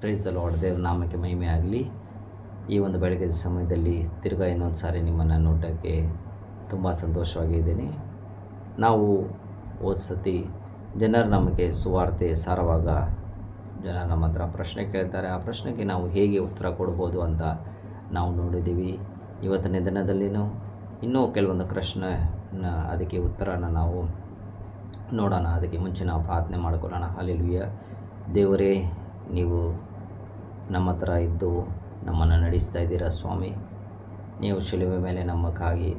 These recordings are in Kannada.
Praise the lord. ದೇವ್ರ ನಾಮಕ್ಕೆ ಮಹಿಮೆ ಆಗಲಿ. ಈ ಒಂದು ಬೆಳಗಿನ ಸಮಯದಲ್ಲಿ ತಿರ್ಗಾ ಇನ್ನೊಂದು ಸಾರಿ ನಿಮ್ಮನ್ನು ನೋಡೋಕ್ಕೆ ತುಂಬ ಸಂತೋಷವಾಗಿದ್ದೀನಿ. ನಾವು ಹೋದ ಸತಿ ಜನರು ನಮಗೆ ಸುವಾರ್ತೆ ಸಾರುವಾಗ ಜನರು ನಮ್ಮ ಹತ್ರ ಪ್ರಶ್ನೆ ಕೇಳ್ತಾರೆ. ಆ ಪ್ರಶ್ನೆಗೆ ನಾವು ಹೇಗೆ ಉತ್ತರ ಕೊಡ್ಬೋದು ಅಂತ ನಾವು ನೋಡಿದ್ದೀವಿ. ಇವತ್ತಿನ ದಿನದಲ್ಲಿನೂ ಇನ್ನೂ ಕೆಲವೊಂದು ಪ್ರಶ್ನೆ ಅದಕ್ಕೆ ಉತ್ತರನ ನಾವು ನೋಡೋಣ. ಅದಕ್ಕೆ ಮುಂಚೆ ನಾವು ಪ್ರಾರ್ಥನೆ ಮಾಡಿಕೊಳ್ಳೋಣ. ಹಲ್ಲೆಲೂಯಾ. ದೇವರೇ, ನೀವು ನಮ್ಮ ಹತ್ರ ಇದ್ದು ನಮ್ಮನ್ನು ನಡೆಸ್ತಾ ಇದ್ದೀರಾ ಸ್ವಾಮಿ. ನೀವು ಶಿಲುಬೆ ಮೇಲೆ ನಮಗಾಗಿ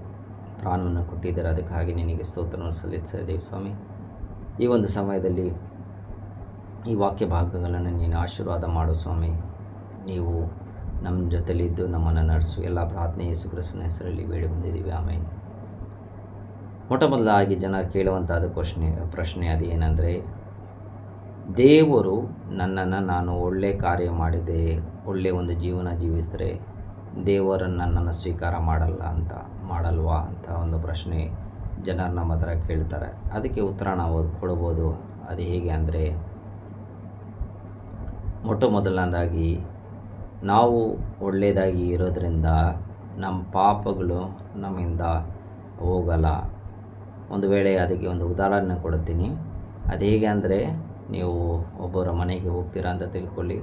ಪ್ರಾಣವನ್ನು ಕೊಟ್ಟಿದ್ದೀರ, ಅದಕ್ಕಾಗಿ ನಿನಗೆ ಸ್ತೋತ್ರವನ್ನು ಸಲ್ಲಿಸ್ತಾ ಇದ್ದೀವಿ ಸ್ವಾಮಿ. ಈ ಒಂದು ಸಮಯದಲ್ಲಿ ಈ ವಾಕ್ಯ ಭಾಗಗಳನ್ನು ನೀನು ಆಶೀರ್ವಾದ ಮಾಡು ಸ್ವಾಮಿ. ನೀವು ನಮ್ಮ ಜೊತೆಲಿದ್ದು ನಮ್ಮನ್ನು ನಡೆಸು. ಎಲ್ಲ ಪ್ರಾರ್ಥನೆ ಯೇಸು ಕ್ರಿಸ್ತನ ಹೆಸರಲ್ಲಿ ಬೇಡಿ ಹೊಂದಿದ್ದೀವಿ, ಆಮೇನ್. ಮೊಟ್ಟ ಮೊದಲಾಗಿ ಜನರು ಕೇಳುವಂಥದ್ದು ಪ್ರಶ್ನೆ ಅದು ಏನಂದರೆ, ದೇವರು ನನ್ನನ್ನು ನಾನು ಒಳ್ಳೆಯ ಕಾರ್ಯ ಮಾಡಿದೆ, ಒಳ್ಳೆಯ ಒಂದು ಜೀವನ ಜೀವಿಸಿದ್ರೆ ದೇವರು ನನ್ನನ್ನು ಸ್ವೀಕಾರ ಮಾಡಲ್ವಾ ಅಂತ ಒಂದು ಪ್ರಶ್ನೆ ಜನರು ನಮ್ಮ ಹತ್ರ ಕೇಳ್ತಾರೆ. ಅದಕ್ಕೆ ಉತ್ತರ ನಾವು ಕೊಡ್ಬೋದು. ಅದು ಹೇಗೆ ಅಂದರೆ, ಮೊಟ್ಟ ಮೊದಲನೇದಾಗಿ ನಾವು ಒಳ್ಳೆಯದಾಗಿ ಇರೋದರಿಂದ ನಮ್ಮ ಪಾಪಗಳು ನಮ್ಮಿಂದ ಹೋಗಲ್ಲ. ಒಂದು ವೇಳೆ ಅದಕ್ಕೆ ಒಂದು ಉದಾಹರಣೆ ಕೊಡ್ತೀನಿ. ಅದು ಹೇಗೆ ಅಂದರೆ, ನೀವು ಒಬ್ಬರ ಮನೆಗೆ ಹೋಗ್ತೀರಾ ಅಂತ ತಿಳ್ಕೊಳ್ಳಿ.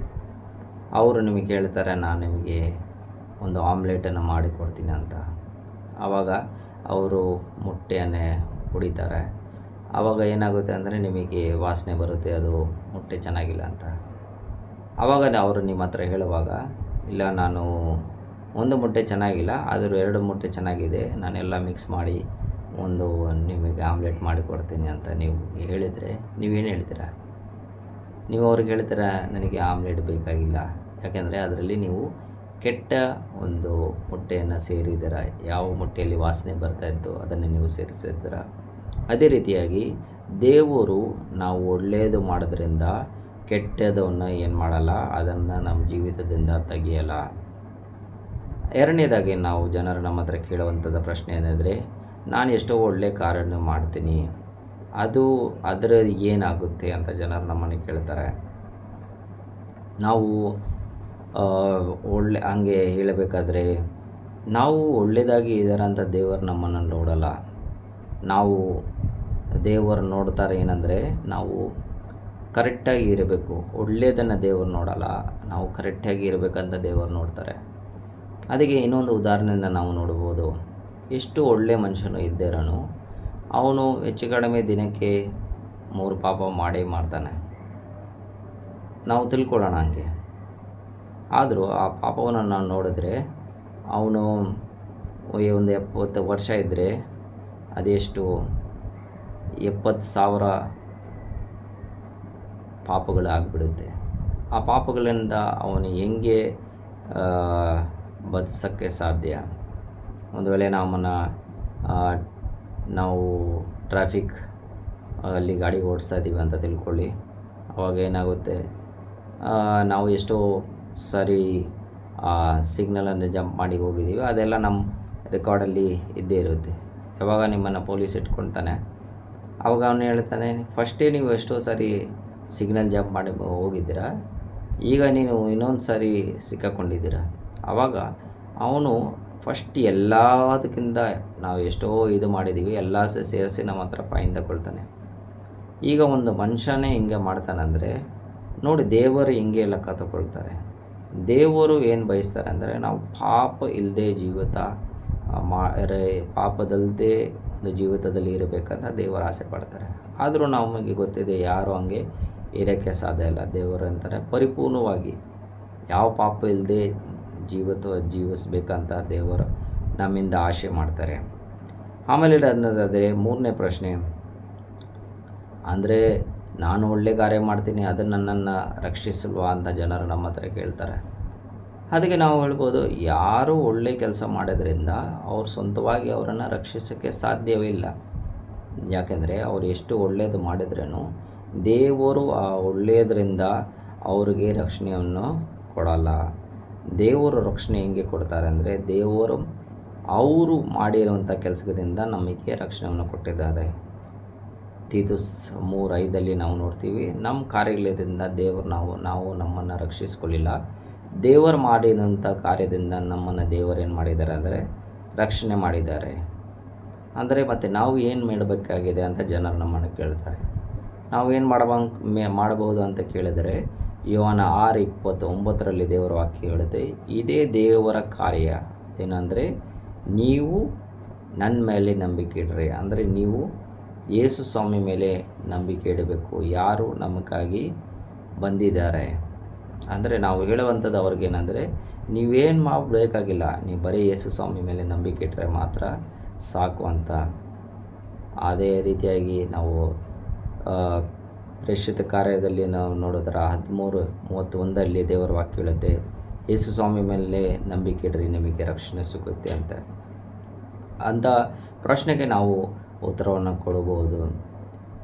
ಅವರು ನಿಮಗೆ ಹೇಳ್ತಾರೆ, ನಾನು ನಿಮಗೆ ಒಂದು ಆಮ್ಲೆಟನ್ನು ಮಾಡಿಕೊಡ್ತೀನಿ ಅಂತ. ಆವಾಗ ಅವರು ಮೊಟ್ಟೆಯನ್ನೇ ಹೊಡಿತಾರೆ. ಆವಾಗ ಏನಾಗುತ್ತೆ ಅಂದರೆ, ನಿಮಗೆ ವಾಸನೆ ಬರುತ್ತೆ, ಅದು ಮೊಟ್ಟೆ ಚೆನ್ನಾಗಿಲ್ಲ ಅಂತ. ಆವಾಗ ಅವರು ನಿಮ್ಮ ಹತ್ರ ಹೇಳುವಾಗ, ಇಲ್ಲ, ನಾನು ಒಂದು ಮೊಟ್ಟೆ ಚೆನ್ನಾಗಿಲ್ಲ, ಆದರೂ 2 ಮೊಟ್ಟೆ ಚೆನ್ನಾಗಿದೆ, ನಾನೆಲ್ಲ ಮಿಕ್ಸ್ ಮಾಡಿ ಒಂದು ನಿಮಗೆ ಆಮ್ಲೆಟ್ ಮಾಡಿಕೊಡ್ತೀನಿ ಅಂತ ನೀವು ಹೇಳಿದರೆ ನೀವೇನು ಹೇಳ್ತೀರಾ? ನೀವು ಅವ್ರಿಗೆ ಹೇಳ್ತೀರಾ, ನನಗೆ ಆಮ್ಲೆಟ್ ಬೇಕಾಗಿಲ್ಲ, ಯಾಕೆಂದರೆ ಅದರಲ್ಲಿ ನೀವು ಕೆಟ್ಟ ಒಂದು ಮೊಟ್ಟೆಯನ್ನು ಸೇರಿದ್ದೀರ. ಯಾವ ಮೊಟ್ಟೆಯಲ್ಲಿ ವಾಸನೆ ಬರ್ತಾಯಿತ್ತು ಅದನ್ನು ನೀವು ಸೇರಿಸಿದ್ದೀರ. ಅದೇ ರೀತಿಯಾಗಿ ದೇವರು ನಾವು ಒಳ್ಳೆಯದು ಮಾಡೋದ್ರಿಂದ ಕೆಟ್ಟದನ್ನು ಏನು ಮಾಡಲ್ಲ, ಅದನ್ನು ನಮ್ಮ ಜೀವಿತದಿಂದ ತೆಗೆಯಲ್ಲ. ಎರಡನೇದಾಗಿ ನಾವು ಜನರು ನಮ್ಮ ಹತ್ರ ಕೇಳುವಂಥದ್ದು ಪ್ರಶ್ನೆ ಏನೆಂದರೆ, ನಾನು ಎಷ್ಟೋ ಒಳ್ಳೆಯ ಕಾರ್ಯವನ್ನು ಮಾಡ್ತೀನಿ, ಅದರ ಏನಾಗುತ್ತೆ ಅಂತ ಜನರು ನಮ್ಮನ್ನು ಕೇಳ್ತಾರೆ. ನಾವು ಹಂಗೆ ಹೇಳಬೇಕಾದ್ರೆ, ನಾವು ಒಳ್ಳೆಯದಾಗಿ ಇದ್ದಾರೆ ಅಂತ ದೇವರು ನಮ್ಮನ್ನು ನೋಡಲ್ಲ. ದೇವರು ನೋಡ್ತಾರೆ ಏನಂದರೆ, ನಾವು ಕರೆಕ್ಟಾಗಿ ಇರಬೇಕು. ಒಳ್ಳೆಯದನ್ನು ದೇವರು ನೋಡಲ್ಲ, ನಾವು ಕರೆಕ್ಟಾಗಿ ಇರಬೇಕಂತ ದೇವರು ನೋಡ್ತಾರೆ. ಅದಕ್ಕೆ ಇನ್ನೊಂದು ಉದಾಹರಣೆಯನ್ನು ನಾವು ನೋಡ್ಬೋದು. ಎಷ್ಟು ಒಳ್ಳೆಯ ಮನುಷ್ಯನು ಇದ್ದೇರನು, ಅವನು ಹೆಚ್ಚು ಕಡಿಮೆ ದಿನಕ್ಕೆ 3 ಪಾಪ ಮಾಡ್ತಾನೆ. ನಾವು ತಿಳ್ಕೊಳ್ಳೋಣ ಹಂಗೆ. ಆದರೂ ಆ ಪಾಪವನ್ನು ನಾವು ನೋಡಿದ್ರೆ, ಅವನು ಒಂದು 70 ವರ್ಷ ಇದ್ದರೆ ಅದೆಷ್ಟು 70,000 ಪಾಪಗಳು ಆಗಿಬಿಡುತ್ತೆ. ಆ ಪಾಪಗಳಿಂದ ಅವನು ಹೆಂಗೆ ಬದುಕೋಕ್ಕೆ ಸಾಧ್ಯ? ಒಂದು ವೇಳೆ ನಾವು ಟ್ರಾಫಿಕ್ ಅಲ್ಲಿ ಗಾಡಿ ಓಡಿಸ್ತಾ ಇದ್ದೀವಿ ಅಂತ ತಿಳ್ಕೊಳ್ಳಿ. ಆವಾಗ ಏನಾಗುತ್ತೆ, ನಾವು ಎಷ್ಟೋ ಸಾರಿ ಸಿಗ್ನಲನ್ನು ಜಂಪ್ ಮಾಡಿ ಹೋಗಿದ್ದೀವಿ, ಅದೆಲ್ಲ ನಮ್ಮ ರೆಕಾರ್ಡಲ್ಲಿ ಇದ್ದೇ ಇರುತ್ತೆ. ಯಾವಾಗ ನಿಮ್ಮನ್ನು ಪೊಲೀಸ್ ಇಟ್ಕೊಳ್ತಾನೆ, ಆವಾಗ ಅವನು ಹೇಳ್ತಾನೆ, ಫಸ್ಟೇ ನೀವು ಎಷ್ಟೋ ಸಾರಿ ಸಿಗ್ನಲ್ ಜಂಪ್ ಮಾಡಿ ಹೋಗಿದ್ದೀರಾ, ಈಗ ನೀನು ಇನ್ನೊಂದು ಸಾರಿ ಸಿಕ್ಕಾಕೊಂಡಿದ್ದೀರ. ಆವಾಗ ಅವನು ಫಸ್ಟ್ ಎಲ್ಲದಕ್ಕಿಂತ ನಾವು ಎಷ್ಟೋ ಇದು ಮಾಡಿದ್ದೀವಿ, ಎಲ್ಲ ಸೇರಿಸಿ ನಮ್ಮ ಹತ್ರ ಫೈನ್ ತಗೊಳ್ತಾನೆ. ಈಗ ಒಂದು ಮನುಷ್ಯನೇ ಹಿಂಗೆ ಮಾಡ್ತಾನಂದರೆ ನೋಡಿ, ದೇವರು ಹಿಂಗೆ ಲೆಕ್ಕ ತಗೊಳ್ತಾರೆ. ದೇವರು ಏನು ಬಯಸ್ತಾರೆ ಅಂದರೆ, ನಾವು ಪಾಪ ಇಲ್ಲದೆ ಪಾಪದಲ್ಲದೆ ಒಂದು ಜೀವಿತದಲ್ಲಿ ಇರಬೇಕಂತ ದೇವರು ಆಸೆ ಪಡ್ತಾರೆ. ಆದರೂ ನಮಗೆ ಗೊತ್ತಿದೆ, ಯಾರು ಹಂಗೆ ಇರೋಕ್ಕೆ ಸಾಧ್ಯ ಇಲ್ಲ. ದೇವರು ಅಂತಾರೆ, ಪರಿಪೂರ್ಣವಾಗಿ ಯಾವ ಪಾಪ ಇಲ್ಲದೆ ಜೀವಿಸಬೇಕಂತ ದೇವರು ನಮ್ಮಿಂದ ಆಸೆ ಮಾಡ್ತಾರೆ. ಆಮೇಲೆ ಅನ್ನೋದಾದರೆ, ಮೂರನೇ ಪ್ರಶ್ನೆ ಅಂದರೆ, ನಾನು ಒಳ್ಳೆ ಕಾರ್ಯ ಮಾಡ್ತೀನಿ, ಅದು ನನ್ನನ್ನು ರಕ್ಷಿಸಲ್ವಾ ಅಂತ ಜನರು ನಮ್ಮ ಹತ್ರ ಕೇಳ್ತಾರೆ. ಅದಕ್ಕೆ ನಾವು ಹೇಳ್ಬೋದು, ಯಾರು ಒಳ್ಳೆ ಕೆಲಸ ಮಾಡೋದ್ರಿಂದ ಅವ್ರು ಸ್ವಂತವಾಗಿ ಅವರನ್ನು ರಕ್ಷಿಸೋಕ್ಕೆ ಸಾಧ್ಯವೇ ಇಲ್ಲ. ಯಾಕೆಂದರೆ ಅವರು ಎಷ್ಟು ಒಳ್ಳೆಯದು ಮಾಡಿದ್ರೂ ದೇವರು ಆ ಒಳ್ಳೆಯದರಿಂದ ಅವ್ರಿಗೆ ರಕ್ಷಣೆಯನ್ನು ಕೊಡಲ್ಲ. ದೇವರು ರಕ್ಷಣೆ ಹೆಂಗೆ ಕೊಡ್ತಾರೆ ಅಂದರೆ, ದೇವರು ಅವರು ಮಾಡಿರುವಂಥ ಕೆಲಸದಿಂದ ನಮಗೆ ರಕ್ಷಣೆಯನ್ನು ಕೊಟ್ಟಿದ್ದಾರೆ. ತೀತುಸ್ 3:5 ನಾವು ನೋಡ್ತೀವಿ, ನಮ್ಮ ಕಾರ್ಯಗಳಿಂದ ದೇವರು ನಾವು ನಮ್ಮನ್ನು ರಕ್ಷಿಸ್ಕೊಳ್ಳಿಲ್ಲ, ದೇವರು ಮಾಡಿದಂಥ ಕಾರ್ಯದಿಂದ ನಮ್ಮನ್ನು ದೇವರೇನು ಮಾಡಿದ್ದಾರೆ ಅಂದರೆ ರಕ್ಷಣೆ ಮಾಡಿದ್ದಾರೆ. ಅಂದರೆ ಮತ್ತು ನಾವು ಏನು ಮಾಡಬೇಕಾಗಿದೆ ಅಂತ ಜನರು ನಮ್ಮನ್ನು ಕೇಳ್ತಾರೆ. ನಾವು ಏನು ಮಾಡಬಹುದು ಅಂತ ಕೇಳಿದರೆ, ಯೋಹಾನ 6:29 ದೇವರ ವಾಕ್ಯ ಹೇಳುತ್ತೆ, ಇದೇ ದೇವರ ಕಾರ್ಯ ಏನಂದರೆ ನೀವು ನನ್ನ ಮೇಲೆ ನಂಬಿಕೆ ಇಡ್ರಿ. ಅಂದರೆ ನೀವು ಯೇಸು ಸ್ವಾಮಿ ಮೇಲೆ ನಂಬಿಕೆ ಇಡಬೇಕು. ಯಾರು ನಮಗಾಗಿ ಬಂದಿದ್ದಾರೆ ಅಂದರೆ ನಾವು ಹೇಳುವಂಥದ್ದು ಅವ್ರಿಗೇನೆಂದರೆ, ನೀವೇನು ಮಾಡಬೇಕಾಗಿಲ್ಲ, ನೀವು ಬರೀ ಯೇಸು ಸ್ವಾಮಿ ಮೇಲೆ ನಂಬಿಕೆ ಇಟ್ಟರೆ ಮಾತ್ರ ಸಾಕು ಅಂತ. ಅದೇ ರೀತಿಯಾಗಿ ನಾವು ಪ್ರೇಷಿತ ಕಾರ್ಯದಲ್ಲಿ ನಾವು ನೋಡಿದ್ರೆ 13:31 ದೇವರ ವಾಕ್ಯ ಹೇಳುತ್ತೆ, ಯೇಸು ಸ್ವಾಮಿ ಮೇಲೆ ನಂಬಿಕೆ ಇಡ್ರಿ, ನಿಮಗೆ ರಕ್ಷಣೆ ಸಿಗುತ್ತೆ ಅಂತ ಪ್ರಶ್ನೆಗೆ ನಾವು ಉತ್ತರವನ್ನು ಕೊಡಬಹುದು.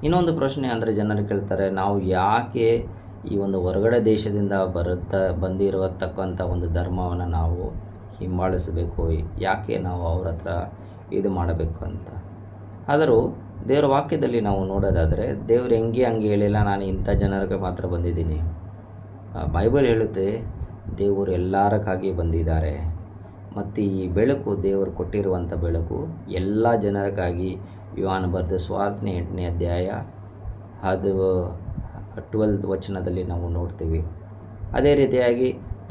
ಇನ್ನೊಂದು ಪ್ರಶ್ನೆ ಅಂದರೆ ಜನರು ಕೇಳ್ತಾರೆ, ನಾವು ಯಾಕೆ ಈ ಒಂದು ಹೊರಗಡೆ ದೇಶದಿಂದ ಬಂದಿರತಕ್ಕಂಥ ಒಂದು ಧರ್ಮವನ್ನು ನಾವು ಹಿಂಬಾಲಿಸಬೇಕು, ಯಾಕೆ ನಾವು ಅವ್ರ ಹತ್ರ ಇದು ಮಾಡಬೇಕು ಅಂತ. ಆದರೂ ದೇವರ ವಾಕ್ಯದಲ್ಲಿ ನಾವು ನೋಡೋದಾದರೆ, ದೇವರು ಹಂಗೆ ಹೇಳಿಲ್ಲ, ನಾನು ಇಂಥ ಜನರಿಗೆ ಮಾತ್ರ ಬಂದಿದ್ದೀನಿ. ಬೈಬಲ್ ಹೇಳುತ್ತೆ, ದೇವರು ಎಲ್ಲರಿಗಾಗಿ ಬಂದಿದ್ದಾರೆ. ಮತ್ತು ಈ ಬೆಳಕು, ದೇವರು ಕೊಟ್ಟಿರುವಂಥ ಬೆಳಕು ಎಲ್ಲ ಜನರಿಗಾಗಿ. ಯೋಹಾನ ಬರೆದ ಸುವಾರ್ತೆ 8ನೇ ಅಧ್ಯಾಯ 12 ನಾವು ನೋಡ್ತೀವಿ. ಅದೇ ರೀತಿಯಾಗಿ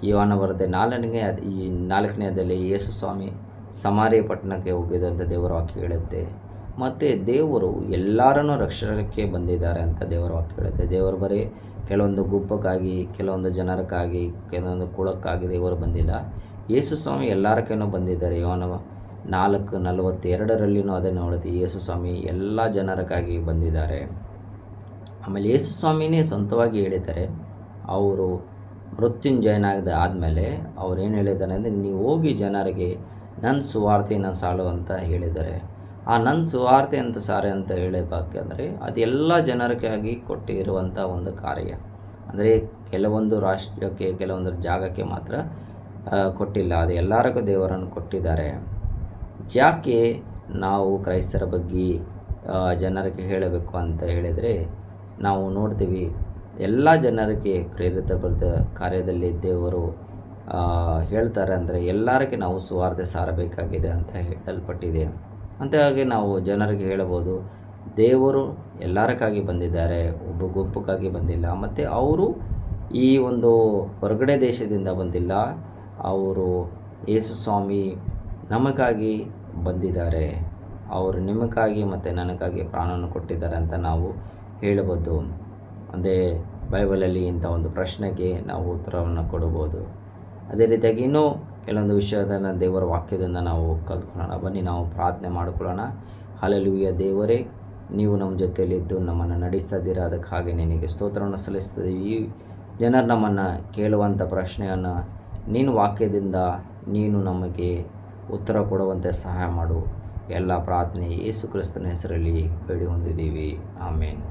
ಯೋಹಾನ ಬರೆದ 4ನೇ ಯೇಸು ಸ್ವಾಮಿ ಸಮಾರ್ಯ ಪಟ್ಟಣಕ್ಕೆ ಹೋಗಿದಂಥ ದೇವರ ವಾಕ್ಯ ಹೇಳುತ್ತೆ. ಮತ್ತು ದೇವರು ಎಲ್ಲರನ್ನೂ ರಕ್ಷಣೆಗೆ ಬಂದಿದ್ದಾರೆ ಅಂತ ದೇವರ ವಾಕ್ಯ ಹೇಳುತ್ತೆ. ದೇವರು ಬರೀ ಕೆಲವೊಂದು ಗುಂಪಕ್ಕಾಗಿ, ಕೆಲವೊಂದು ಜನರಕ್ಕಾಗಿ, ಕೆಲವೊಂದು ಕುಳಕ್ಕಾಗಿ ದೇವರು ಬಂದಿಲ್ಲ. ಯೇಸು ಸ್ವಾಮಿ ಎಲ್ಲರಕ್ಕೇನೋ ಬಂದಿದ್ದಾರೆ. ಯೋಹಾನ 4:42 ಅದನ್ನು ನೋಡುತ್ತೆ, ಯೇಸು ಸ್ವಾಮಿ ಎಲ್ಲ ಜನರಿಗಾಗಿ ಬಂದಿದ್ದಾರೆ. ಆಮೇಲೆ ಯೇಸು ಸ್ವಾಮಿನೇ ಸ್ವಂತವಾಗಿ ಹೇಳಿದ್ದಾರೆ, ಅವರು ಮೃತ್ಯುಂಜಯನಾದ ಆದಮೇಲೆ ಅವ್ರು ಏನು ಹೇಳಿದ್ದಾರೆ ಅಂದರೆ, ನೀವು ಹೋಗಿ ಜನರಿಗೆ ನನ್ನ ಸುವಾರ್ತೆಯನ್ನು ಸಾಳು ಅಂತ ಹೇಳಿದ್ದಾರೆ. ಆ ನನ್ನ ಸುವಾರ್ತೆ ಅಂತ ಸಾರೆ ಅಂತ ಹೇಳಬೇಕಂದ್ರೆ ಅದು ಎಲ್ಲ ಜನರಿಗಾಗಿ ಕೊಟ್ಟಿರುವಂಥ ಒಂದು ಕಾರ್ಯ. ಅಂದರೆ ಕೆಲವೊಂದು ರಾಷ್ಟ್ರಕ್ಕೆ, ಕೆಲವೊಂದು ಜಾಗಕ್ಕೆ ಮಾತ್ರ ಕೊಟ್ಟಿಲ್ಲ, ಅದು ಎಲ್ಲರಿಗೂ ದೇವರನ್ನು ಕೊಟ್ಟಿದ್ದಾರೆ. ಯಾಕೆ ನಾವು ಕ್ರೈಸ್ತರ ಬಗ್ಗೆ ಜನರಿಗೆ ಹೇಳಬೇಕು ಅಂತ ಹೇಳಿದರೆ, ನಾವು ನೋಡ್ತೀವಿ ಎಲ್ಲ ಜನರಿಗೆ ಪ್ರೇರಿತವಾದ ಕಾರ್ಯದಲ್ಲಿ ದೇವರು ಹೇಳ್ತಾರೆ. ಅಂದರೆ ಎಲ್ಲರಿಗೆ ನಾವು ಸುವಾರ್ತೆ ಸಾರಬೇಕಾಗಿದೆ ಅಂತ ಹೇಳಲ್ಪಟ್ಟಿದೆ. ಅಂತಾಗಿ ನಾವು ಜನರಿಗೆ ಹೇಳಬಹುದು, ದೇವರು ಎಲ್ಲರಿಗಾಗಿ ಬಂದಿದ್ದಾರೆ, ಒಬ್ಬ ಗುಂಪಕ್ಕಾಗಿ ಬಂದಿಲ್ಲ. ಮತ್ತು ಅವರು ಈ ಒಂದು ಹೊರಗಡೆ ದೇಶದಿಂದ ಬಂದಿಲ್ಲ, ಅವರು ಯೇಸು ಸ್ವಾಮಿ ನಮಗಾಗಿ ಬಂದಿದ್ದಾರೆ. ಅವರು ನಿಮಗಾಗಿ ಮತ್ತು ನನಗಾಗಿ ಪ್ರಾಣವನ್ನು ಕೊಟ್ಟಿದ್ದಾರೆ ಅಂತ ನಾವು ಹೇಳಬಹುದು. ಅದೇ ಬೈಬಲಲ್ಲಿ ಇಂಥ ಒಂದು ಪ್ರಶ್ನೆಗೆ ನಾವು ಉತ್ತರವನ್ನು ಕೊಡಬಹುದು. ಅದೇ ರೀತಿಯಾಗಿ ಇನ್ನೂ ಕೆಲವೊಂದು ವಿಷಯದನ್ನು ದೇವರ ವಾಕ್ಯದಿಂದ ನಾವು ಕಲ್ತ್ಕೊಳ್ಳೋಣ. ಬನ್ನಿ ನಾವು ಪ್ರಾರ್ಥನೆ ಮಾಡಿಕೊಳ್ಳೋಣ. ಹಲ್ಲೆಲೂಯಾ. ದೇವರೇ, ನೀವು ನಮ್ಮ ಜೊತೆಯಲ್ಲಿದ್ದು ನಮ್ಮನ್ನು ನಡೆಸದಿರ, ಅದಕ್ಕಾಗಿ ನಿನಗೆ ಸ್ತೋತ್ರವನ್ನು ಸಲ್ಲಿಸ್ತದೆ. ಈ ಜನರು ನಮ್ಮನ್ನು ಕೇಳುವಂಥ ಪ್ರಶ್ನೆಯನ್ನು ನೀನು ವಾಕ್ಯದಿಂದ ನೀನು ನಮಗೆ ಉತ್ತರ ಕೊಡುವಂತೆ ಸಹಾಯ ಮಾಡು. ಎಲ್ಲ ಪ್ರಾರ್ಥನೆ ಯೇಸು ಕ್ರಿಸ್ತನ ಹೆಸರಲ್ಲಿ ಬೇಡಿ ಹೊಂದಿದ್ದೀವಿ. ಆಮೇನ್.